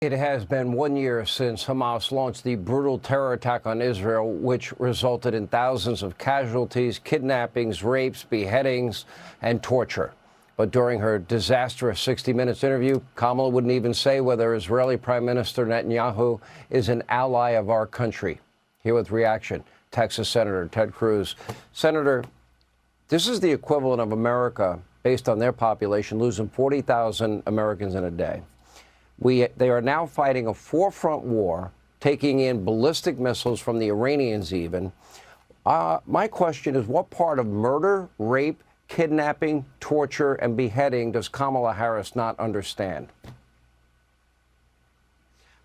It has been 1 year since Hamas launched the brutal terror attack on Israel, which resulted in thousands of casualties, kidnappings, rapes, beheadings, and torture. But during her disastrous 60 Minutes interview, Kamala wouldn't even say whether Israeli Prime Minister Netanyahu is an ally of our country. Here with reaction, Texas Senator Ted Cruz. Senator, this is the equivalent of America, based on their population, losing 40,000 Americans in a day. They are now fighting a four-front war, taking in ballistic missiles from the Iranians even. My question is, what part of murder, rape, kidnapping, torture, and beheading does Kamala Harris not understand?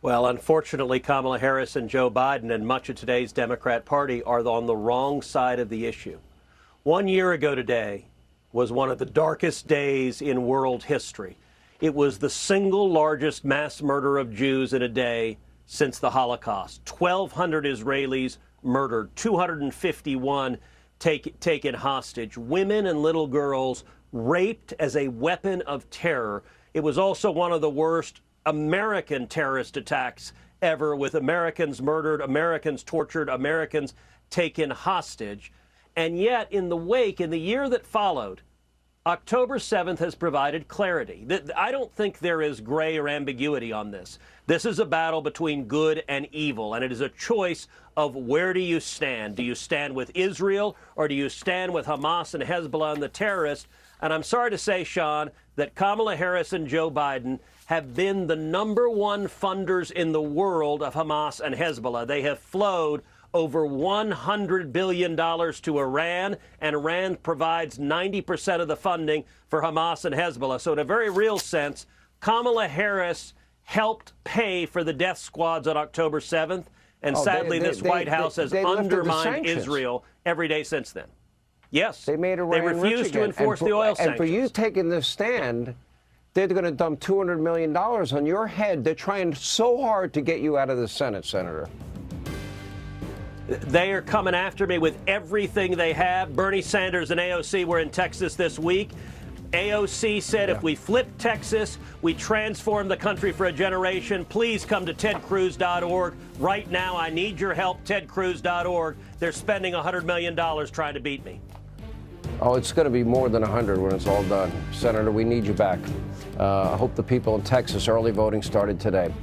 Well, unfortunately, Kamala Harris and Joe Biden and much of today's Democrat Party are on the wrong side of the issue. 1 year ago today was one of the darkest days in world history. It was the single largest mass murder of Jews in a day since the Holocaust. 1,200 Israelis murdered, 251 taken hostage, women and little girls raped as a weapon of terror. It was also one of the worst American terrorist attacks ever, with Americans murdered, Americans tortured, Americans taken hostage. And yet, in the wake, in the year that followed, October 7th has provided clarity. I don't think there is gray or ambiguity on this. This is a battle between good and evil, and it is a choice of where do you stand? Do you stand with Israel, or do you stand with Hamas and Hezbollah and the terrorists? And I'm sorry to say, Sean, that Kamala Harris and Joe Biden have been the #1 funders in the world of Hamas and Hezbollah. They have flowed over $100 billion to Iran, and Iran provides 90% of the funding for Hamas and Hezbollah. So in a very real sense, Kamala Harris helped pay for the death squads on October 7th, and sadly this White House has undermined Israel every day since then. Yes, they made Iran refused to enforce the oil sanctions. And for you taking this stand, they're going to dump $200 million on your head. They're trying so hard to get you out of the Senate, Senator. They are coming after me with everything they have. Bernie Sanders and AOC were in Texas this week. AOC said if we flip Texas, we transform the country for a generation. Please come to tedcruz.org. Right now, I need your help, tedcruz.org. They're spending $100 million trying to beat me. Oh, it's going to be more than 100 when it's all done. Senator, we need you back. I hope the people in Texas, early voting started today.